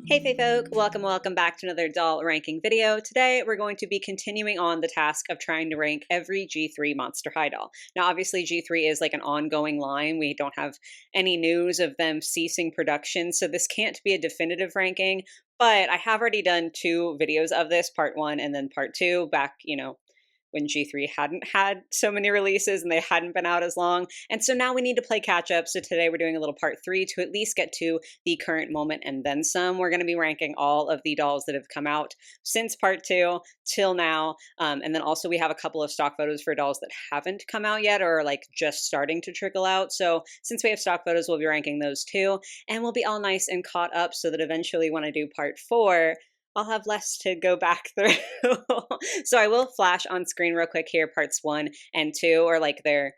Hey Fae folk, welcome back to another doll ranking video. Today we're going to be continuing on the task of trying to rank every G3 Monster High doll. Now obviously G3 is like an ongoing line. We don't have any news of them ceasing production, so this can't be a definitive ranking, but I have already done two videos of this, part one and then part two, back, when G3 hadn't had so many releases and they hadn't been out as long. And so now we need to play catch up. So today we're doing a little part three to at least get to the current moment and then some. We're going to be ranking all of the dolls that have come out since part two till now. And then also we have a couple of stock photos for dolls that haven't come out yet or like just starting to trickle out. So since we have stock photos, we'll be ranking those too. And we'll be all nice and caught up so that eventually when I do part four, I'll have less to go back through. So I will flash on screen real quick here parts one and two, or like their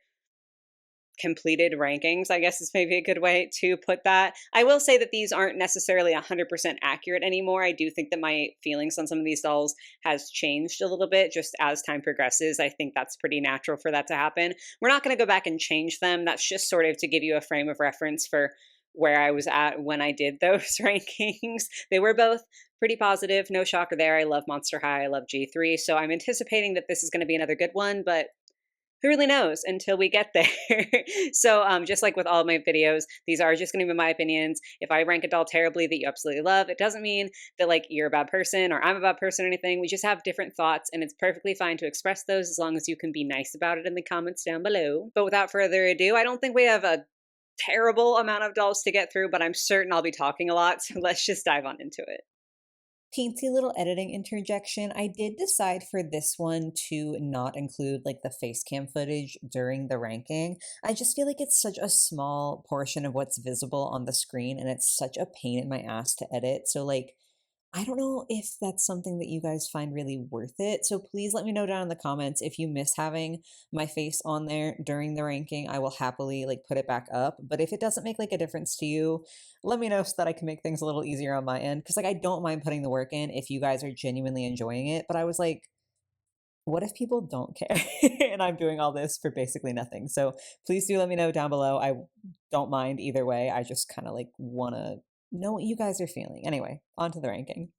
completed rankings, I guess is maybe a good way to put that. I will say that these aren't necessarily 100% accurate anymore. I do think that my feelings on some of these dolls has changed a little bit just as time progresses. I think that's pretty natural for that to happen. We're not going to go back and change them. That's just sort of to give you a frame of reference for where I was at when I did those rankings. They were both pretty positive. No shocker there. I love Monster High. I love G3. So I'm anticipating that this is going to be another good one, but who really knows until we get there. So just like with all my videos, these are just going to be my opinions. If I rank a doll terribly that you absolutely love, it doesn't mean that like you're a bad person or I'm a bad person or anything. We just have different thoughts and it's perfectly fine to express those as long as you can be nice about it in the comments down below. But without further ado, I don't think we have a terrible amount of dolls to get through, but I'm certain I'll be talking a lot, so let's just dive on into it. Teensy little editing interjection. I did decide for this one to not include like the face cam footage during the ranking. I just feel like it's such a small portion of what's visible on the screen and it's such a pain in my ass to edit. So like I don't know if that's something that you guys find really worth it. So please let me know down in the comments if you miss having my face on there during the ranking. I will happily like put it back up. But if it doesn't make like a difference to you, let me know so that I can make things a little easier on my end. Cause like I don't mind putting the work in if you guys are genuinely enjoying it. But I was like, what if people don't care and I'm doing all this for basically nothing? So please do let me know down below. I don't mind either way. I just kind of like want to know what you guys are feeling. Anyway, on to the ranking.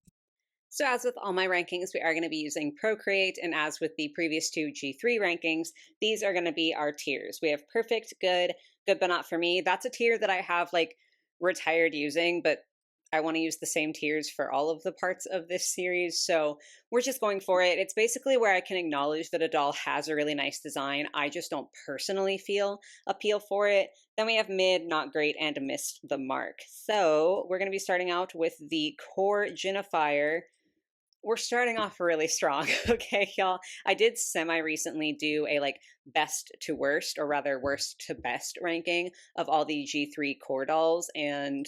So as with all my rankings, we are going to be using Procreate, and as with the previous two G3 rankings, these are going to be our tiers. We have perfect, good, good but not for me. That's a tier that I have like retired using, but I want to use the same tiers for all of the parts of this series, so we're just going for it. It's basically where I can acknowledge that a doll has a really nice design. I just don't personally feel appeal for it. Then we have mid, not great, and missed the mark. So we're going to be starting out with the core Genifier. We're starting off really strong. Okay, y'all. I did semi recently do a like best to worst, or rather worst to best ranking of all the G3 core dolls, and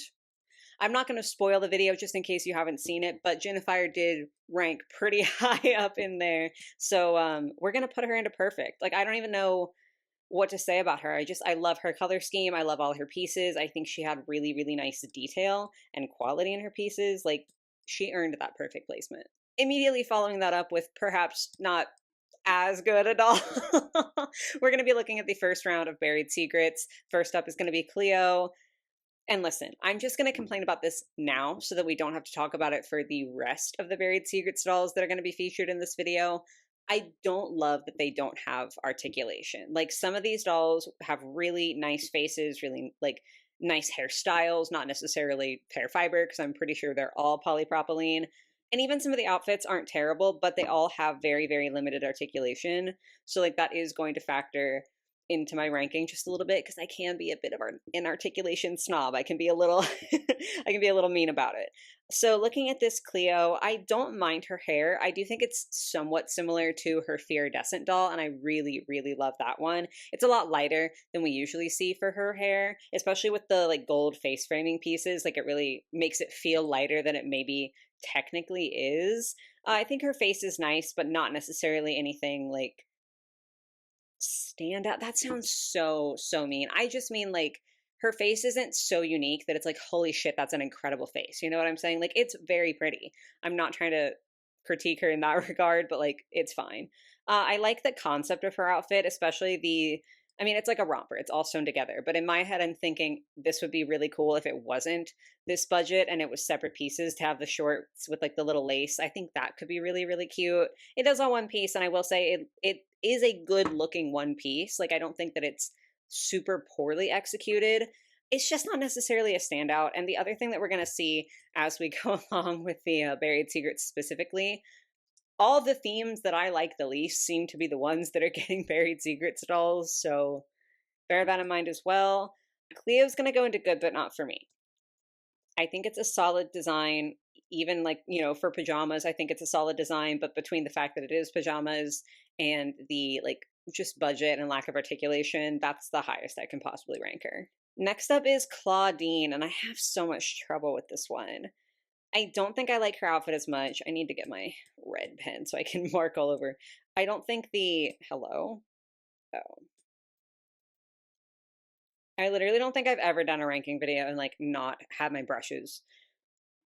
I'm not going to spoil the video just in case you haven't seen it, but Genifier did rank pretty high up in there. So we're going to put her into perfect. Like, I don't even know what to say about her. I love her color scheme. I love all her pieces. I think she had really, really nice detail and quality in her pieces. Like, she earned that perfect placement. Immediately following that up with perhaps not as good at all. We're going to be looking at the first round of Buried Secrets. First up is going to be Cleo. And listen, I'm just going to complain about this now so that we don't have to talk about it for the rest of the Buried Secrets dolls that are going to be featured in this video. I don't love that they don't have articulation. Like, some of these dolls have really nice faces, really like nice hairstyles, not necessarily hair fiber, because I'm pretty sure they're all polypropylene. And even some of the outfits aren't terrible, but they all have very, very limited articulation. So like that is going to factor into my ranking just a little bit because I can be a bit of an articulation snob. I can be a little I can be a little mean about it. So looking at this Cleo, I don't mind her hair. I do think it's somewhat similar to her Iridescent doll, and I really, really love that one. It's a lot lighter than we usually see for her hair, especially with the like gold face framing pieces. Like, it really makes it feel lighter than it maybe technically is. I think her face is nice, but not necessarily anything like stand out. That sounds so mean. I just mean like her face isn't so unique that it's like, holy shit, that's an incredible face. You know what I'm saying? Like, it's very pretty. I'm not trying to critique her in that regard, but like, it's fine. I like the concept of her outfit, especially the I mean, it's like a romper, it's all sewn together. But in my head, I'm thinking this would be really cool if it wasn't this budget and it was separate pieces to have the shorts with like the little lace. I think that could be really, really cute. It does all one piece, and I will say it is a good looking one piece. Like, I don't think that it's super poorly executed. It's just not necessarily a standout. And the other thing that we're going to see as we go along with the Buried Secrets specifically, all the themes that I like the least seem to be the ones that are getting Buried Secrets dolls. So bear that in mind as well. Cleo's going to go into good, but not for me. I think it's a solid design, even like, for pajamas, I think it's a solid design, but between the fact that it is pajamas and the like just budget and lack of articulation, that's the highest I can possibly rank her. Next up is Claudine, and I have so much trouble with this one. I don't think I like her outfit as much. I need to get my red pen so I can mark all over. I don't think hello? Oh. I literally don't think I've ever done a ranking video and like not had my brushes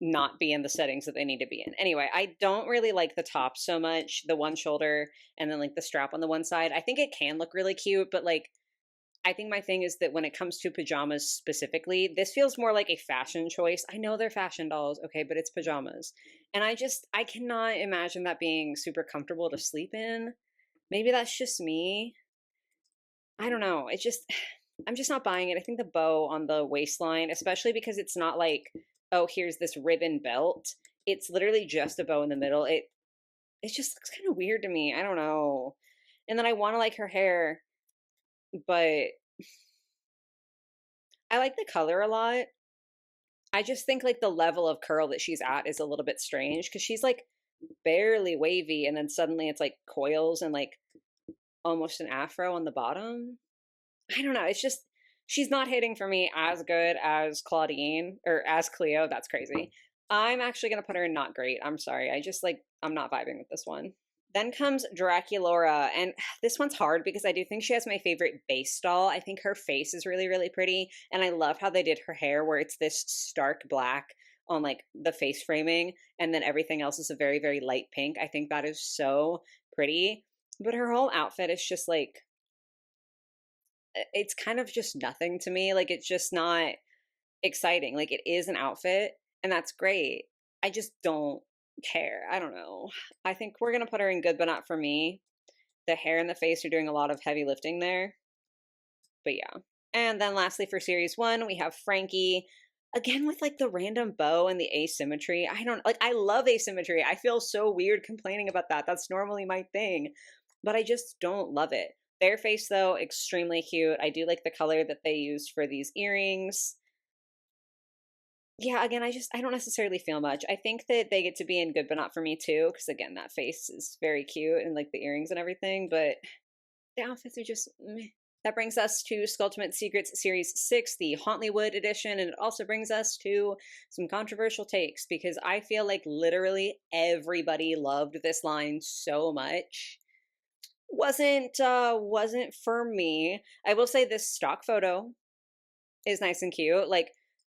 not be in the settings that they need to be in. Anyway, I don't really like the top so much, the one shoulder and then like the strap on the one side. I think it can look really cute, but like I think my thing is that when it comes to pajamas specifically, this feels more like a fashion choice. I know they're fashion dolls, okay, but it's pajamas. And I cannot imagine that being super comfortable to sleep in. Maybe that's just me. I don't know. I'm just not buying it. I think the bow on the waistline, especially because it's not like, oh, here's this ribbon belt. It's literally just a bow in the middle. It just looks kind of weird to me. I don't know. And then I want to like her hair, but I like the color a lot. I just think like the level of curl that she's at is a little bit strange because she's like barely wavy and then suddenly it's like coils and like almost an afro on the bottom. I don't know. It's just she's not hitting for me as good as Claudine or as Cleo. That's crazy. I'm actually gonna put her in not great. I'm sorry. I'm not vibing with this one. Then comes Draculaura, and this one's hard because I do think she has my favorite base doll. I think her face is really, really pretty, and I love how they did her hair where it's this stark black on like the face framing, and then everything else is a very, very light pink. I think that is so pretty. But her whole outfit is just like it's kind of just nothing to me. Like it's just not exciting. Like it is an outfit and that's great. I just don't care. I don't know. I think we're going to put her in good, but not for me. The hair and the face are doing a lot of heavy lifting there. But yeah. And then lastly for series one, we have Frankie. Again with like the random bow and the asymmetry. I don't like I love asymmetry. I feel so weird complaining about that. That's normally my thing. But I just don't love it. Their face though, extremely cute. I do like the color that they used for these earrings. Yeah, again, I don't necessarily feel much. I think that they get to be in good but not for me too, because again, that face is very cute and like the earrings and everything, but the outfits are just meh. That brings us to Skulltimate Secrets Series 6, the Hauntlywood edition, and it also brings us to some controversial takes because I feel like literally everybody loved this line so much. Wasn't for me. I will say this stock photo is nice and cute. Like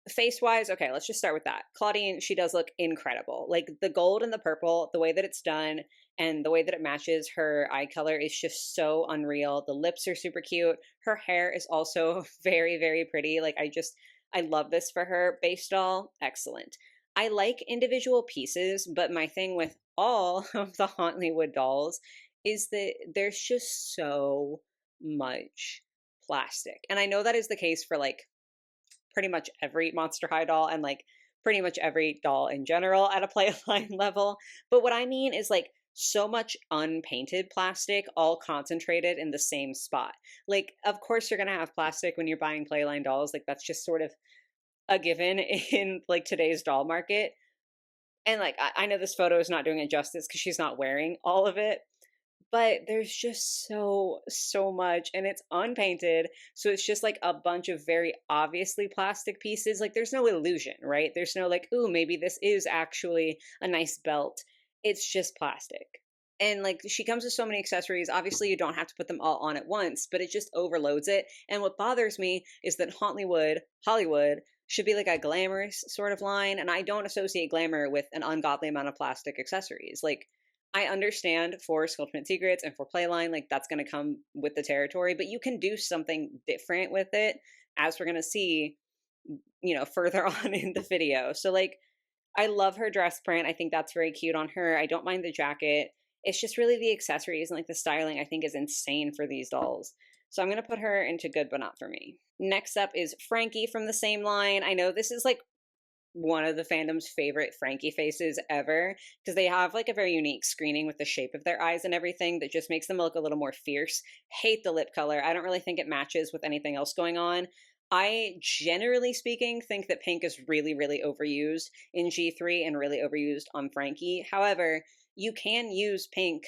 face wise, okay, let's just start with that. Claudine, she does look incredible. Like the gold and the purple, the way that it's done and the way that it matches her eye color is just so unreal. The lips are super cute. Her hair is also very, very pretty. I love this for her. Base doll, excellent. I like individual pieces, but my thing with all of the Hauntlywood dolls is that there's just so much plastic. And I know that is the case for like pretty much every Monster High doll and like pretty much every doll in general at a playline level. But what I mean is like so much unpainted plastic all concentrated in the same spot. Like, of course, you're going to have plastic when you're buying playline dolls. Like, that's just sort of a given in like today's doll market. And like, I know this photo is not doing it justice because she's not wearing all of it, but there's just so much and it's unpainted, so it's just like a bunch of very obviously plastic pieces. Like there's no illusion, right? There's no like, ooh, maybe this is actually a nice belt. It's just plastic. And like she comes with so many accessories. Obviously you don't have to put them all on at once, but it just overloads it. And what bothers me is that Hollywood should be like a glamorous sort of line, and I don't associate glamour with an ungodly amount of plastic accessories. Like I understand for Sculpted Secrets and for Playline, like that's going to come with the territory, but you can do something different with it, as we're going to see, further on in the video. So, like, I love her dress print. I think that's very cute on her. I don't mind the jacket. It's just really the accessories and like the styling I think is insane for these dolls. So I'm going to put her into good but not for me. Next up is Frankie from the same line. I know this is like one of the fandom's favorite Frankie faces ever because they have like a very unique screening with the shape of their eyes and everything that just makes them look a little more fierce. Hate the lip color. I don't really think it matches with anything else going on. I generally speaking think that pink is really, really overused in G3 and really overused on Frankie. However, you can use pink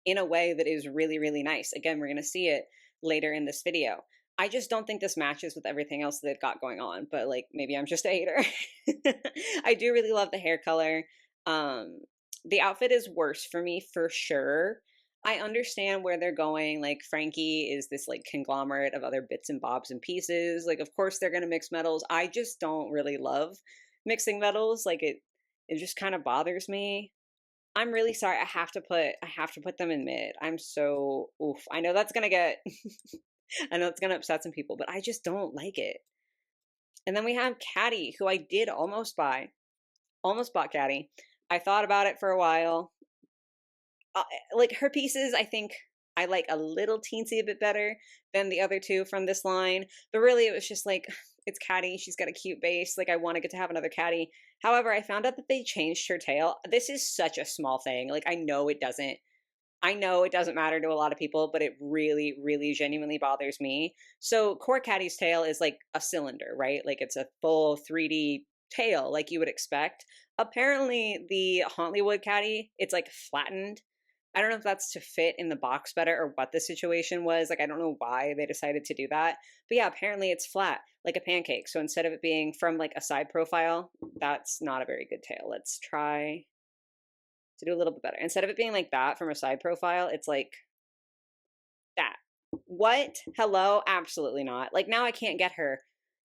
in a way that is really, really nice. Again, we're going to see it later in this video. I just don't think this matches with everything else that they've got going on, but like maybe I'm just a hater. I do really love the hair color. The outfit is worse for me for sure. I understand where they're going. Like Frankie is this like conglomerate of other bits and bobs and pieces. Like of course they're going to mix metals. I just don't really love mixing metals. Like it just kind of bothers me. I'm really sorry. I have to put them in mid. I'm so oof. I know that's going to get I know it's going to upset some people, but I just don't like it. And then we have Caddy, who I did almost buy. Almost bought Caddy. I thought about it for a while. Like her pieces, I think I like a little teensy a bit better than the other two from this line. But really, it was just like, it's Caddy. She's got a cute base. Like, I want to get to have another Caddy. However, I found out that they changed her tail. This is such a small thing. Like, I know it doesn't matter to a lot of people, but it really, really genuinely bothers me. So Core Caddy's tail is like a cylinder, right? Like it's a full 3D tail, like you would expect. Apparently, the Hollywood Caddy, it's like flattened. I don't know if that's to fit in the box better or what the situation was. Like, I don't know why they decided to do that. But yeah, apparently it's flat, like a pancake. So instead of it being from like a side profile, that's not a very good tail. Let's try to do a little bit better. Instead of it being like that from a side profile, it's like that. What? Hello? Absolutely not. Like now I can't get her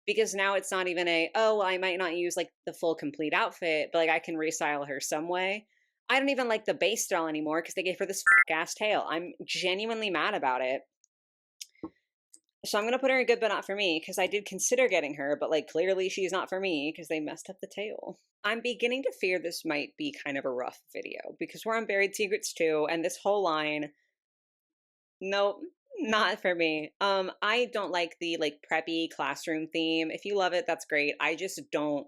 because now it's not even oh, well, I might not use like the full complete outfit, but like I can restyle her some way. I don't even like the base doll anymore because they gave her this fuck ass tail. I'm genuinely mad about it. So I'm gonna put her in good but not for me because I did consider getting her, but like clearly she's not for me because they messed up the tail. I'm beginning to fear this might be kind of a rough video because we're on Buried Secrets too, and this whole line, nope, not for me. I don't like the like preppy classroom theme. If you love it, that's great. I just don't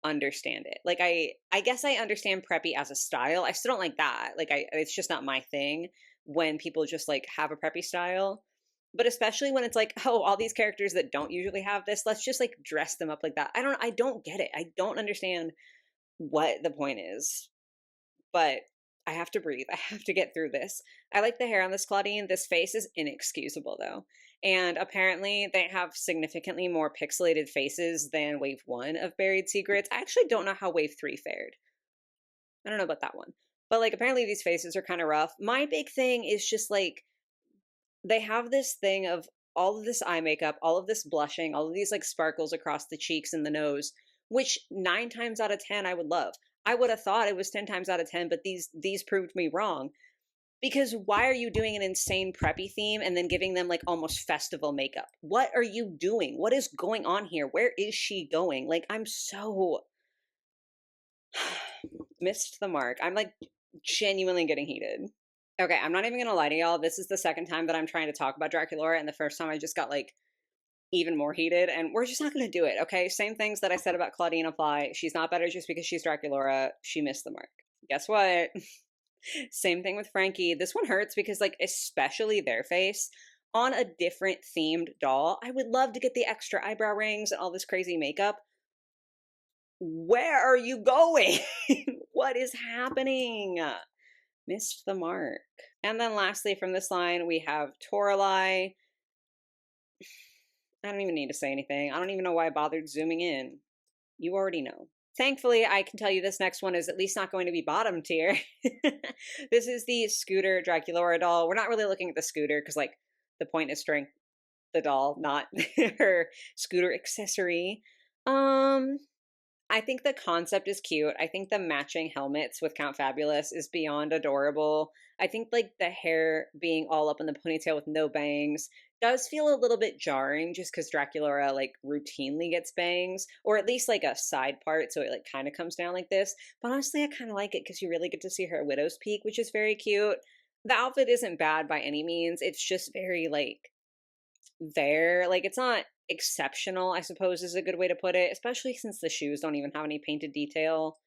understand it. Like I guess I understand preppy as a style. I still don't like that. Like it's just not my thing when people just like have a preppy style. But especially when it's like, oh, all these characters that don't usually have this, let's just like dress them up like that. I don't get it. I don't understand what the point is. But I have to breathe. I have to get through this. I like the hair on this Claudine. This face is inexcusable though. And apparently they have significantly more pixelated faces than wave 1 of Buried Secrets. I actually don't know how wave 3 fared. I don't know about that one. But like apparently these faces are kind of rough. My big thing is just like they have this thing of all of this eye makeup, all of this blushing, all of these like sparkles across the cheeks and the nose, which 9 times out of 10 I would love. I would have thought it was 10 times out of 10, but these proved me wrong. Because why are you doing an insane preppy theme and then giving them like almost festival makeup? What are you doing? What is going on here? Where is she going? Like I'm so missed the mark. I'm like genuinely getting heated. Okay, I'm not even gonna lie to y'all. This is the second time that I'm trying to talk about Draculaura, and the first time I just got like even more heated, and we're just not gonna do it, okay? Same things that I said about Claudine apply. She's not better just because she's Draculaura. She missed the mark. Guess what? Same thing with Frankie. This one hurts because, like, especially their face on a different themed doll. I would love to get the extra eyebrow rings and all this crazy makeup. Where are you going? What is happening? Missed the mark. And then lastly from this line, we have Toralei. I don't even need to say anything. I don't even know why I bothered zooming in. You already know. Thankfully, I can tell you this next one is at least not going to be bottom tier. This is the Scooter Draculaura doll. We're not really looking at the scooter because, like, the point is strength the doll, not her scooter accessory. I think the concept is cute. I think the matching helmets with Count Fabulous is beyond adorable. I think like the hair being all up in the ponytail with no bangs does feel a little bit jarring just because Draculaura like routinely gets bangs, or at least like a side part, so it like kind of comes down like this. But honestly, I kind of like it because you really get to see her widow's peak, which is very cute. The outfit isn't bad by any means. It's just very like there. Like it's not exceptional, I suppose is a good way to put it, especially since the shoes don't even have any painted detail.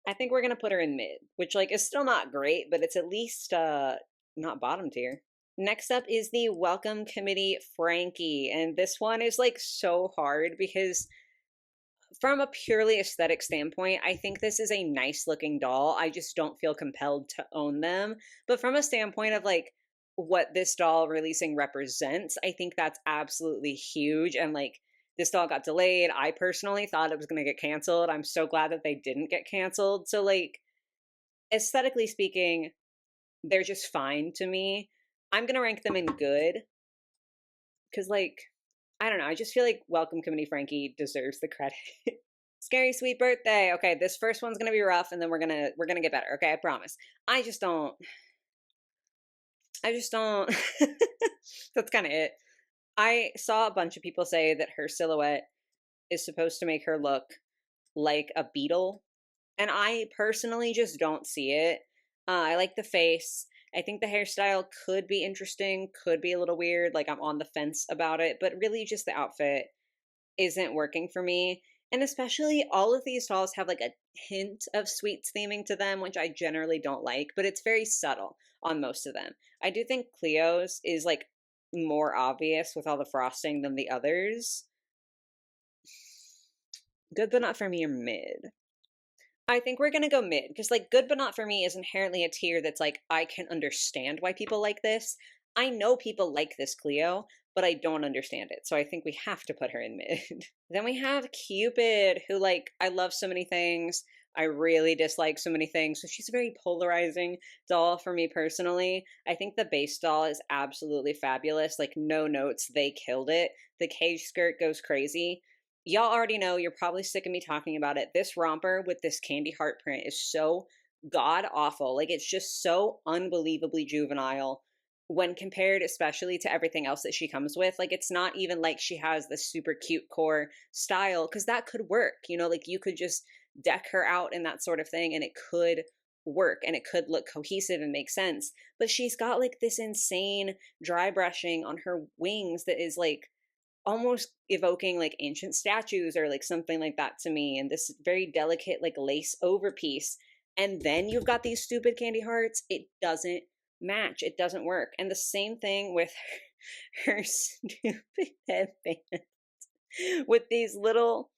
I think we're gonna put her in mid, which like is still not great, but it's at least not bottom tier. Next up is the Welcome Committee Frankie, and this one is like so hard because from a purely aesthetic standpoint, I think this is a nice looking doll. I just don't feel compelled to own them. But from a standpoint of like what this doll releasing represents, I think that's absolutely huge. And like this doll got delayed. I personally thought it was going to get canceled. I'm so glad that they didn't get canceled. So, like, aesthetically speaking, they're just fine to me. I'm going to rank them in good because, like, I don't know. I just feel like Welcome Committee Frankie deserves the credit. Scary sweet birthday. Okay, this first one's gonna be rough, and then we're gonna get better. Okay, I promise. I just don't. I just don't. That's kind of it. I saw a bunch of people say that her silhouette is supposed to make her look like a beetle, and I personally just don't see it. I like the face. I think the hairstyle could be interesting, could be a little weird. Like I'm on the fence about it, but really just the outfit isn't working for me. And especially all of these dolls have like a hint of sweets theming to them, which I generally don't like, but it's very subtle on most of them. I do think Cleo's is like more obvious with all the frosting than the others. Good but not for me or mid. I think we're gonna go mid because like good but not for me is inherently a tier that's like I can understand why people like this. I know people like this Cleo, but I don't understand it. So I think we have to put her in mid. Then we have Cupid, who like I love so many things. I really dislike so many things. So she's a very polarizing doll for me personally. I think the base doll is absolutely fabulous. Like no notes, they killed it. The cage skirt goes crazy. Y'all already know, you're probably sick of me talking about it. This romper with this candy heart print is so god awful. Like it's just so unbelievably juvenile when compared especially to everything else that she comes with. Like it's not even like she has this super cute core style because that could work. You know, like you could just deck her out in that sort of thing and it could work and it could look cohesive and make sense. But she's got like this insane dry brushing on her wings that is like almost evoking like ancient statues or like something like that to me, and this very delicate like lace over piece, and then you've got these stupid candy hearts. It doesn't match, it doesn't work. And the same thing with her stupid headband with these little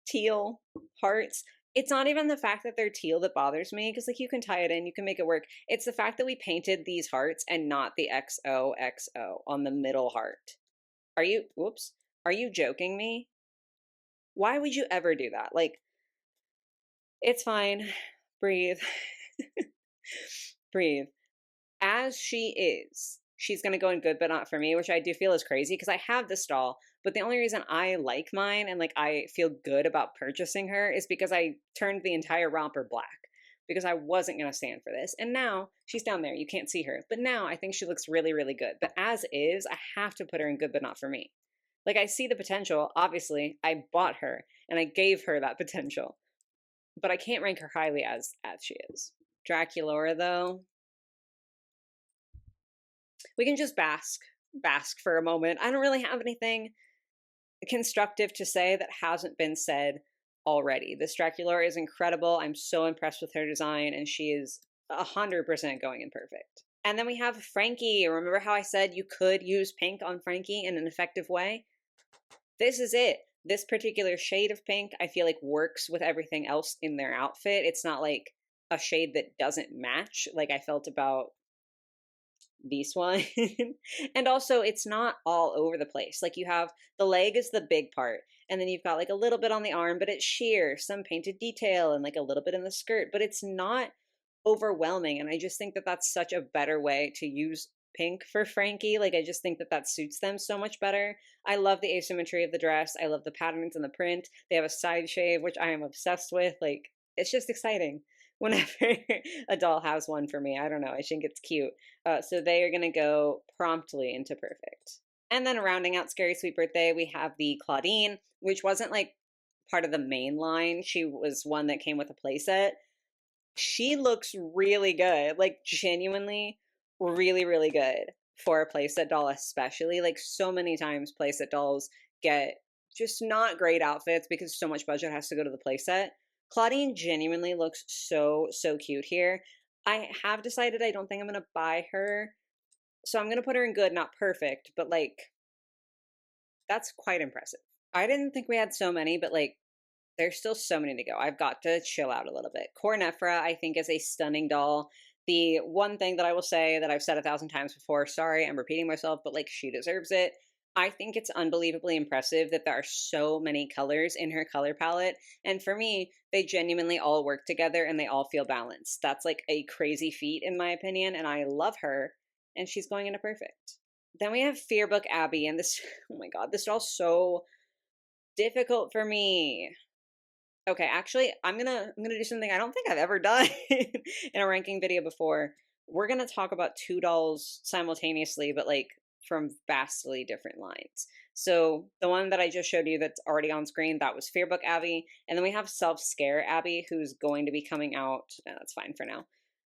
teal hearts. It's not even the fact that they're teal that bothers me because like you can tie it in, you can make it work. It's the fact that we painted these hearts and not the XOXO on the middle heart. Are you, whoops, are you joking me? Why would you ever do that? Like, it's fine. Breathe. Breathe. As she is, she's going to go in good, but not for me, which I do feel is crazy because I have this doll. But the only reason I like mine and like I feel good about purchasing her is because I turned the entire romper black because I wasn't going to stand for this. And now she's down there. You can't see her. But now I think she looks really, really good. But as is, I have to put her in good, but not for me. Like I see the potential. Obviously, I bought her and I gave her that potential. But I can't rank her highly as she is. Draculaura, though, we can just bask for a moment. I don't really have anything constructive to say that hasn't been said already. This Draculaura is incredible. I'm so impressed with her design, and she is 100% going in perfect. And then we have Frankie. Remember how I said you could use pink on Frankie in an effective way? This is it. This particular shade of pink, I feel like works with everything else in their outfit. It's not like a shade that doesn't match like I felt about this one. And also it's not all over the place. Like you have the leg is the big part, and then you've got like a little bit on the arm, but it's sheer, some painted detail, and like a little bit in the skirt, but it's not overwhelming. And I just think that that's such a better way to use pink for Frankie. Like, I just think that that suits them so much better. I love the asymmetry of the dress. I love the patterns and the print. They have a side shave, which I am obsessed with. Like, it's just exciting whenever a doll has one for me. I don't know. I think it's cute. So they are going to go promptly into perfect. And then rounding out Scary Sweet Birthday, we have the Claudine, which wasn't like part of the main line. She was one that came with a playset. She looks really good, like genuinely really, really good for a playset doll, especially. Like so many times playset dolls get just not great outfits because so much budget has to go to the playset. Claudine genuinely looks so, so cute here. I have decided I don't think I'm gonna buy her. So I'm gonna put her in good, not perfect, but like that's quite impressive. I didn't think we had so many, but like there's still so many to go. I've got to chill out a little bit. Cornefra, I think, is a stunning doll. The one thing that I will say that I've said 1,000 times before, sorry, I'm repeating myself, but like she deserves it. I think it's unbelievably impressive that there are so many colors in her color palette. And for me, they genuinely all work together and they all feel balanced. That's like a crazy feat, in my opinion. And I love her. And she's going into perfect. Then we have Fearbook Abby. And this, oh my God, this doll's so difficult for me. Okay, actually, I'm gonna do something I don't think I've ever done in a ranking video before. We're gonna talk about two dolls simultaneously, but like from vastly different lines. So the one that I just showed you that's already on screen, that was Fearbook Abby, and then we have Self Scare Abby, who's going to be coming out. No, that's fine for now.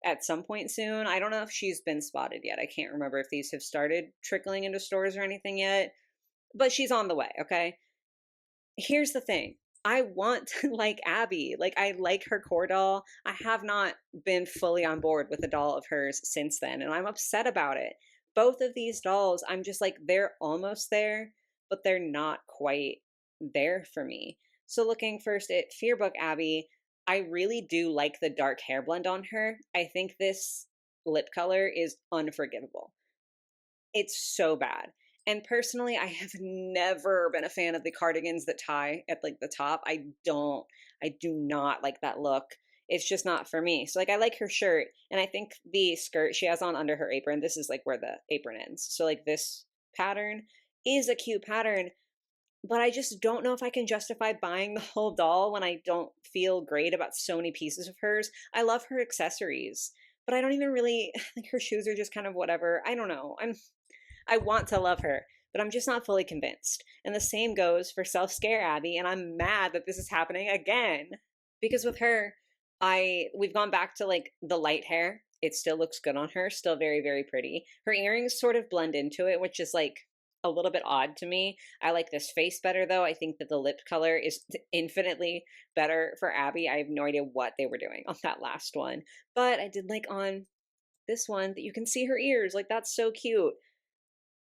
At some point soon. I don't know if she's been spotted yet. I can't remember if these have started trickling into stores or anything yet, but she's on the way. Okay, here's the thing. I want to like Abby. Like I like her core doll. I have not been fully on board with a doll of hers since then, and I'm upset about it. Both of these dolls, I'm just like they're almost there, but they're not quite there for me. So looking first at Fearbook Abby, I really do like the dark hair blend on her. I think this lip color is unforgivable. It's so bad. And personally, I have never been a fan of the cardigans that tie at like the top. I do not like that look. It's just not for me. So like I like her shirt and I think the skirt she has on under her apron, this is like where the apron ends. So like this pattern is a cute pattern, but I just don't know if I can justify buying the whole doll when I don't feel great about so many pieces of hers. I love her accessories, but I don't even really like her shoes are just kind of whatever. I don't know. I want to love her, but I'm just not fully convinced. And the same goes for Self Scare Abby, and I'm mad that this is happening again. Because with her, we've gone back to like the light hair. It still looks good on her, still very, very pretty. Her earrings sort of blend into it, which is like a little bit odd to me. I like this face better though. I think that the lip color is infinitely better for Abby. I have no idea what they were doing on that last one. But I did like on this one that you can see her ears. Like that's so cute.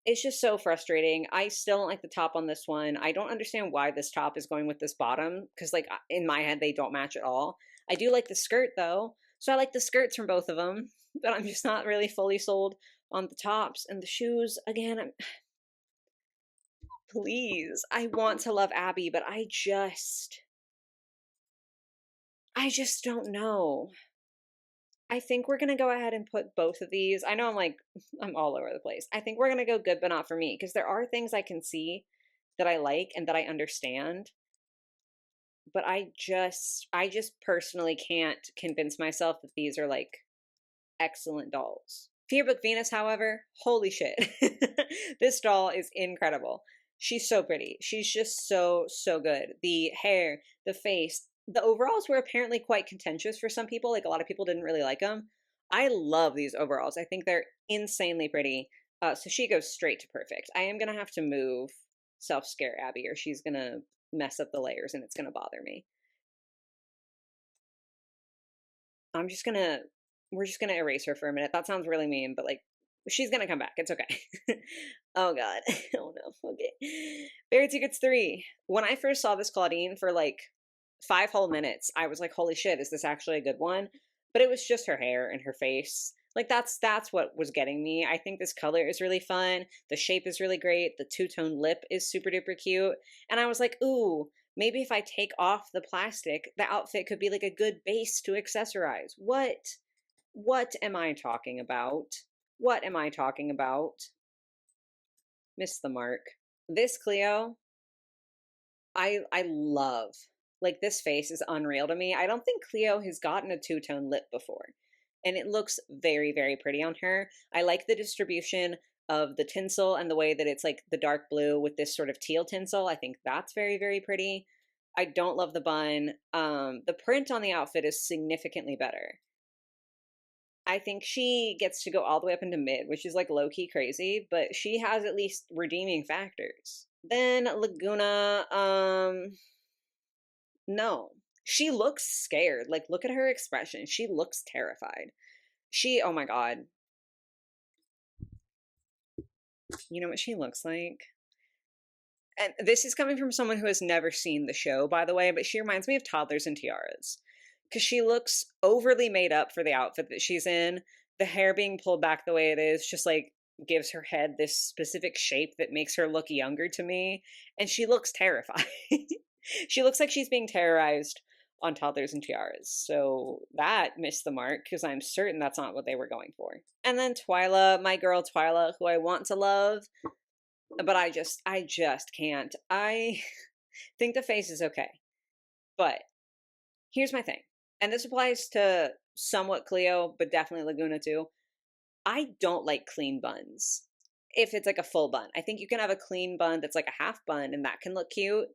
It's just so frustrating. I still don't like the top on this one. I don't understand why this top is going with this bottom because, like, in my head, they don't match at all. I do like the skirt though, so I like the skirts from both of them, but I'm just not really fully sold on the tops and the shoes. Again, please, I want to love Abby, but I just don't know. I think we're gonna go ahead and put both of these. I know I'm like, I'm all over the place. I think we're gonna go good, but not for me, because there are things I can see that I like and that I understand, but I just personally can't convince myself that these are like excellent dolls. Fearbook Venus, however, holy shit. This doll is incredible. She's so pretty. She's just so, so good. The hair, the face, the overalls were apparently quite contentious for some people. Like a lot of people didn't really like them. I love these overalls. I think they're insanely pretty. So she goes straight to perfect. I am going to have to move Self Scare Abby or she's going to mess up the layers and it's going to bother me. I'm just gonna we're just gonna erase her for a minute. That sounds really mean, but like she's gonna come back. It's okay. Oh god. Oh no. Okay. Buried Secrets 3. When I first saw this Claudine for like 5 whole minutes, I was like, holy shit, is this actually a good one? But it was just her hair and her face. Like that's what was getting me. I think this color is really fun. The shape is really great. The two-tone lip is super duper cute. And I was like, ooh, maybe if I take off the plastic, the outfit could be like a good base to accessorize. What am I talking about? What am I talking about? Missed the mark. This Cleo, I love. Like this face is unreal to me. I don't think Cleo has gotten a two-tone lip before. And it looks very, very pretty on her. I like the distribution of the tinsel and the way that it's like the dark blue with this sort of teal tinsel. I think that's very, very pretty. I don't love the bun. The print on the outfit is significantly better. I think she gets to go all the way up into mid, which is like low key crazy, but she has at least redeeming factors. Then Laguna, no. She looks scared. Like, look at her expression. She looks terrified. Oh my God. You know what she looks like? And this is coming from someone who has never seen the show, by the way, but she reminds me of Toddlers and Tiaras. Because she looks overly made up for the outfit that she's in. The hair being pulled back the way it is just like gives her head this specific shape that makes her look younger to me. And she looks terrified. She looks like she's being terrorized on Toddlers and Tiaras. So that missed the mark because I'm certain that's not what they were going for. And then Twyla, my girl Twyla, who I want to love, but I just can't. I think the face is okay. But here's my thing. And this applies to somewhat Cleo, but definitely Laguna too. I don't like clean buns. If it's like a full bun, I think you can have a clean bun that's like a half bun and that can look cute,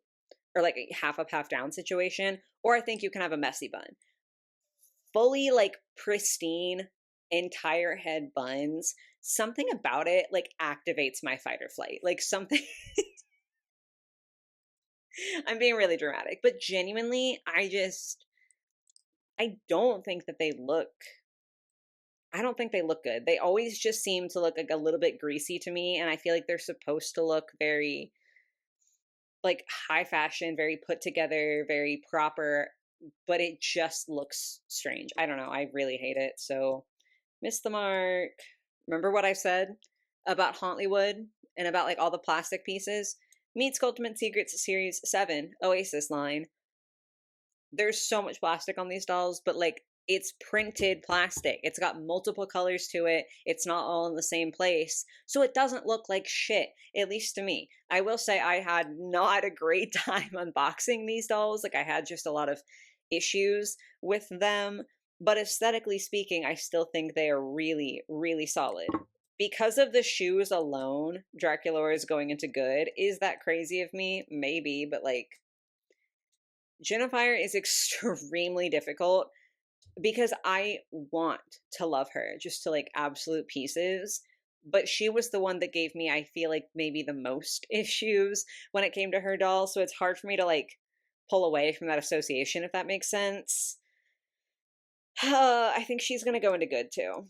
or like a half up, half down situation. Or I think you can have a messy bun. Fully like pristine, entire head buns, something about it like activates my fight or flight. Like something. I'm being really dramatic, but genuinely, I don't think that they look. I don't think they look good. They always just seem to look like a little bit greasy to me, and I feel like they're supposed to look very like high fashion, very put together, very proper, but it just looks strange. I don't know. I really hate it. So, miss the mark. Remember what I said about Hauntlywood and about like all the plastic pieces? Meet Ultimate Secrets Series 7 Oasis line. There's so much plastic on these dolls, but like it's printed plastic. It's got multiple colors to it. It's not all in the same place. So it doesn't look like shit, at least to me. I will say I had not a great time unboxing these dolls. Like I had just a lot of issues with them. But aesthetically speaking, I still think they are really, really solid. Because of the shoes alone, Draculaura is going into good. Is that crazy of me? Maybe, but like Jennifer is extremely difficult because I want to love her just to like absolute pieces. But she was the one that gave me, I feel like, maybe the most issues when it came to her doll. So it's hard for me to like pull away from that association, if that makes sense. I think she's going to go into good too.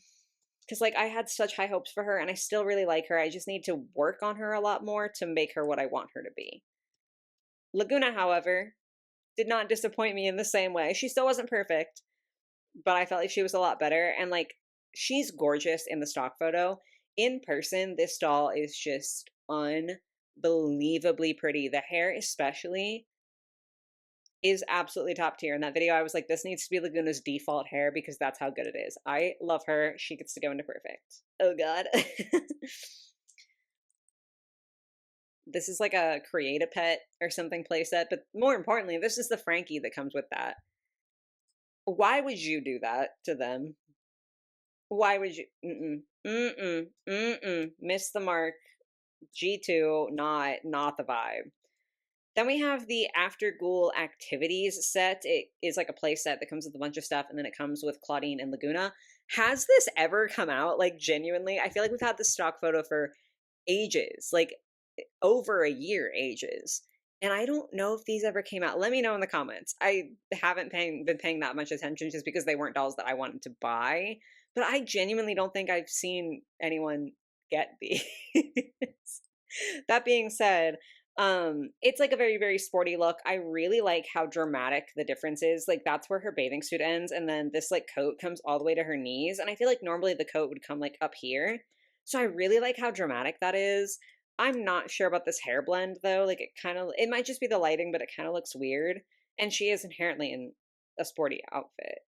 Because like I had such high hopes for her and I still really like her. I just need to work on her a lot more to make her what I want her to be. Laguna, however, did not disappoint me in the same way. She still wasn't perfect, but I felt like she was a lot better. And like, she's gorgeous in the stock photo. In person, this doll is just unbelievably pretty. The hair, especially, is absolutely top tier. In that video, I was like, this needs to be Laguna's default hair because that's how good it is. I love her. She gets to go into perfect. Oh, God. This is like a create a pet or something playset, but more importantly, this is the Frankie that comes with that. Why would you do that to them? Why would you? Miss the mark. G2, not the vibe. Then we have the After Ghoul Activities set. It is like a play set that comes with a bunch of stuff, and then it comes with Claudine and Laguna. Has this ever come out? Like, genuinely? I feel like we've had this stock photo for ages. Like, over a year ages. And I don't know if these ever came out. Let me know in the comments. I haven't been paying that much attention just because they weren't dolls that I wanted to buy. But I genuinely don't think I've seen anyone get these. That being said, it's like a very, very sporty look. I really like how dramatic the difference is. Like that's where her bathing suit ends, and then this like coat comes all the way to her knees. And I feel like normally the coat would come like up here. So I really like how dramatic that is. I'm not sure about this hair blend though. Like it might just be the lighting, but it kind of looks weird. And she is inherently in a sporty outfit.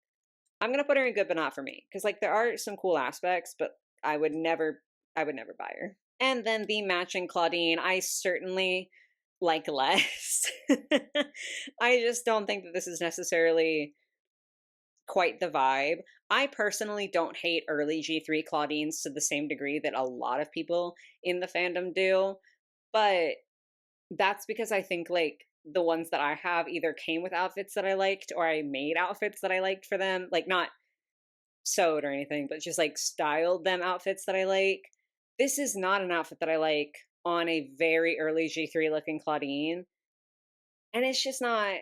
I'm gonna put her in good, but not for me. Because like there are some cool aspects, but I would never, I would never buy her. And then the matching Claudine, I certainly like less. I just don't think that this is necessarily quite the vibe. I personally don't hate early G3 Claudines to the same degree that a lot of people in the fandom do, but that's because I think like the ones that I have either came with outfits that I liked or I made outfits that I liked for them, like not sewed or anything, but just like styled them outfits that I like. This is not an outfit that I like on a very early G3 looking Claudine. And it's just not,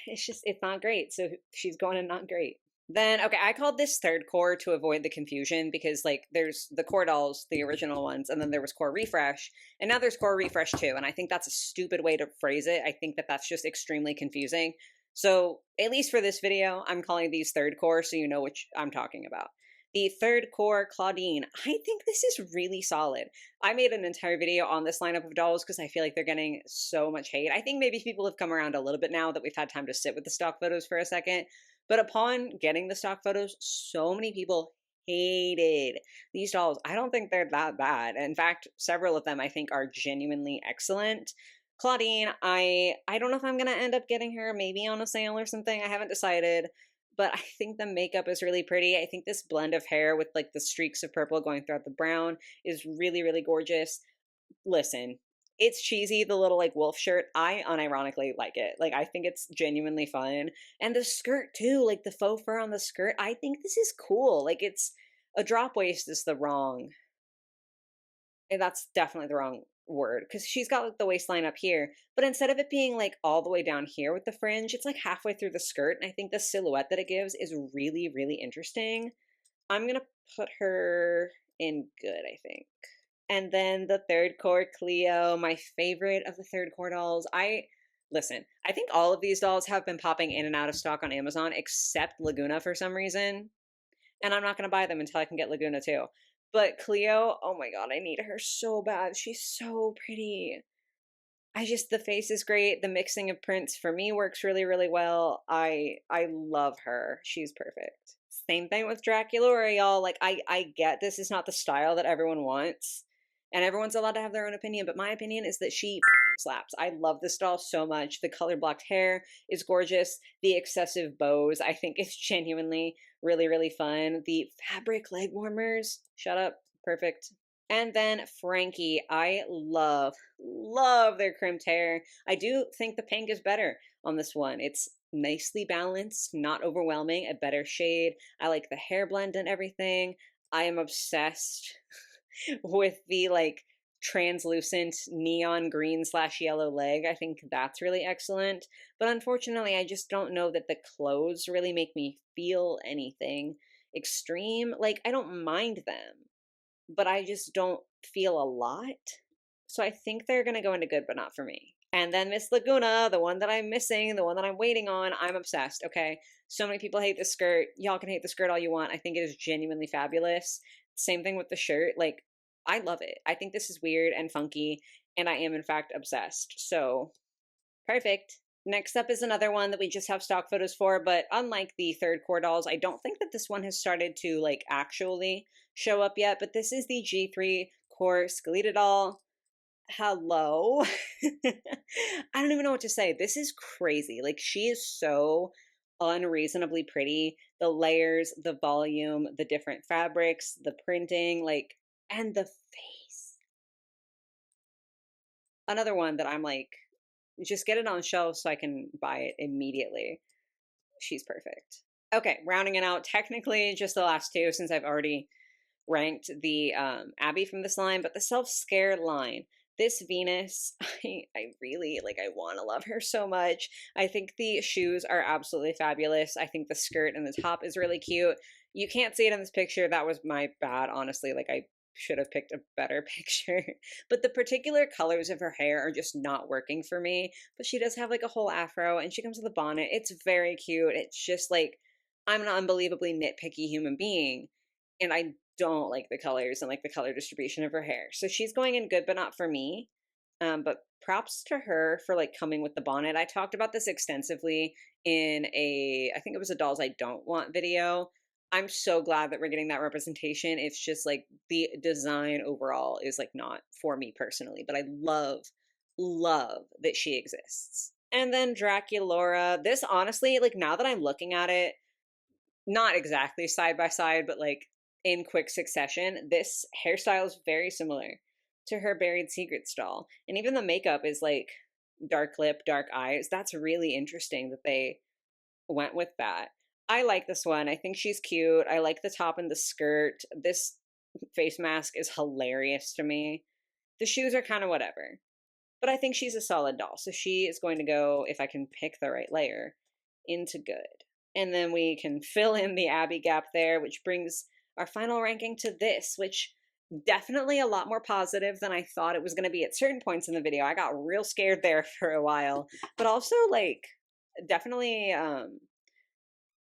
it's not great. So she's going in not great. Then, okay, I called this third core to avoid the confusion because, like, there's the core dolls, the original ones, and then there was core refresh, and now there's core refresh too. And I think that's a stupid way to phrase it. I think that that's just extremely confusing. So, at least for this video, I'm calling these third core so you know which I'm talking about. The third core Claudine, I think this is really solid. I made an entire video on this lineup of dolls because I feel like they're getting so much hate. I think maybe people have come around a little bit now that we've had time to sit with the stock photos for a second. But upon getting the stock photos, so many people hated these dolls. I don't think they're that bad. In fact, several of them I think are genuinely excellent. Claudine, I don't know if I'm gonna end up getting her, maybe on a sale or something. I haven't decided. But I think the makeup is really pretty. I think this blend of hair with like the streaks of purple going throughout the brown is really, really gorgeous. Listen, it's cheesy, the little like wolf shirt. I unironically like it. Like I think it's genuinely fun. And the skirt too, like the faux fur on the skirt. I think this is cool. Like it's a drop waist is the wrong. And that's definitely the wrong word because she's got like the waistline up here, but instead of it being like all the way down here with the fringe, it's like halfway through the skirt. And I think the silhouette that it gives is really, really interesting. I'm gonna put her in good, I think. And then the third core Cleo, my favorite of the third core dolls. Listen, I think all of these dolls have been popping in and out of stock on Amazon except Laguna for some reason. And I'm not going to buy them until I can get Laguna too. But Cleo, oh my god, I need her so bad. She's so pretty. The face is great. The mixing of prints for me works really, really well. I love her. She's perfect. Same thing with Draculaura, y'all. Like I get this is not the style that everyone wants. And everyone's allowed to have their own opinion, but my opinion is that she slaps. I love this doll so much. The color blocked hair is gorgeous. The excessive bows, I think, is genuinely really, really fun. The fabric leg warmers, shut up, perfect. And then Frankie, I love their crimped hair. I do think the pink is better on this one. It's nicely balanced, not overwhelming, a better shade. I like the hair blend and everything. I am obsessed with the like translucent neon green slash yellow leg. I think that's really excellent. But unfortunately, I just don't know that the clothes really make me feel anything extreme. Like, I don't mind them, but I just don't feel a lot. So I think they're going to go into good, but not for me. And then Miss Laguna, the one that I'm missing, the one that I'm waiting on, I'm obsessed, okay? So many people hate the skirt. Y'all can hate the skirt all you want. I think it is genuinely fabulous. Same thing with the shirt. Like, I love it. I think this is weird and funky, and I am, in fact, obsessed. So, perfect. Next up is another one that we just have stock photos for, but unlike the third core dolls, I don't think that this one has started to, like, actually show up yet, but this is the G3 core Skeleta doll. Hello. I don't even know what to say. This is crazy. Like, she is so unreasonably pretty. The layers, the volume, the different fabrics, the printing, like, and the face. Another one that I'm like, just get it on shelf so I can buy it immediately. She's perfect. Okay, rounding it out, technically just the last two since I've already ranked the Abby from this line, but the self-scare line. This Venus, I really, like, I want to love her so much. I think the shoes are absolutely fabulous. I think the skirt and the top is really cute. You can't see it in this picture. That was my bad, honestly. Like, I should have picked a better picture. But the particular colors of her hair are just not working for me. But she does have, like, a whole afro, and she comes with a bonnet. It's very cute. It's just, like, I'm an unbelievably nitpicky human being, and I don't like the colors and like the color distribution of her hair. So she's going in good, but not for me. But props to her for like coming with the bonnet. I talked about this extensively in I think it was a dolls I don't want video. I'm so glad that we're getting that representation. It's just like the design overall is like not for me personally, but I love that she exists. And then Draculaura, this honestly, like now that I'm looking at it, not exactly side by side, but like in quick succession, this hairstyle is very similar to her Buried Secrets doll. And even the makeup is like dark lip, dark eyes. That's really interesting that they went with that. I like this one. I think she's cute. I like the top and the skirt. This face mask is hilarious to me. The shoes are kind of whatever, but I think she's a solid doll. So she is going to go, if I can pick the right layer, into good. And then we can fill in the Abby gap there, which brings our final ranking to this, which definitely a lot more positive than I thought it was going to be at certain points in the video. I got real scared there for a while, but also like definitely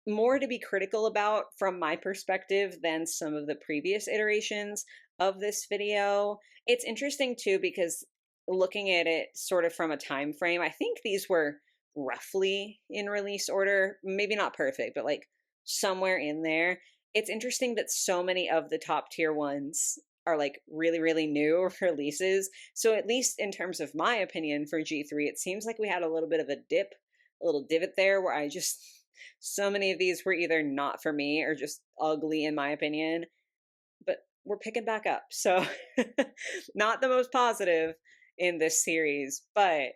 more to be critical about from my perspective than some of the previous iterations of this video. It's interesting too because looking at it sort of from a time frame, I think these were roughly in release order, maybe not perfect, but like somewhere in there. It's interesting that so many of the top tier ones are like really new releases. So at least in terms of my opinion for G3, it seems like we had a little bit of a dip, a little divot there where I just so many of these were either not for me or just ugly in my opinion, but we're picking back up. So not the most positive in this series, but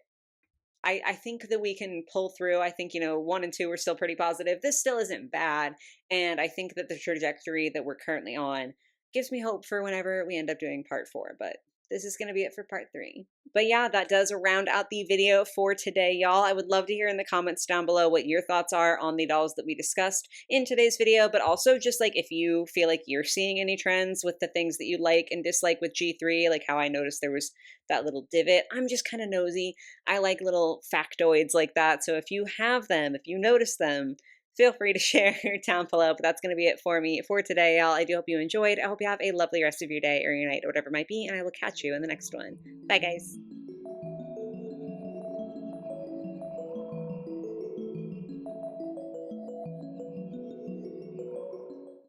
I think that we can pull through. I think, 1 and 2 are still pretty positive. This still isn't bad. And I think that the trajectory that we're currently on gives me hope for whenever we end up doing part 4. But this is going to be it for part 3. But yeah, that does round out the video for today, y'all. I would love to hear in the comments down below what your thoughts are on the dolls that we discussed in today's video, but also just like if you feel like you're seeing any trends with the things that you like and dislike with G3, like how I noticed there was that little divot. I'm just kind of nosy. I like little factoids like that. So if you have them, if you notice them, feel free to share down below. But that's going to be it for me for today, y'all. I do hope you enjoyed. I hope you have a lovely rest of your day or your night or whatever it might be, and I will catch you in the next one. Bye, guys.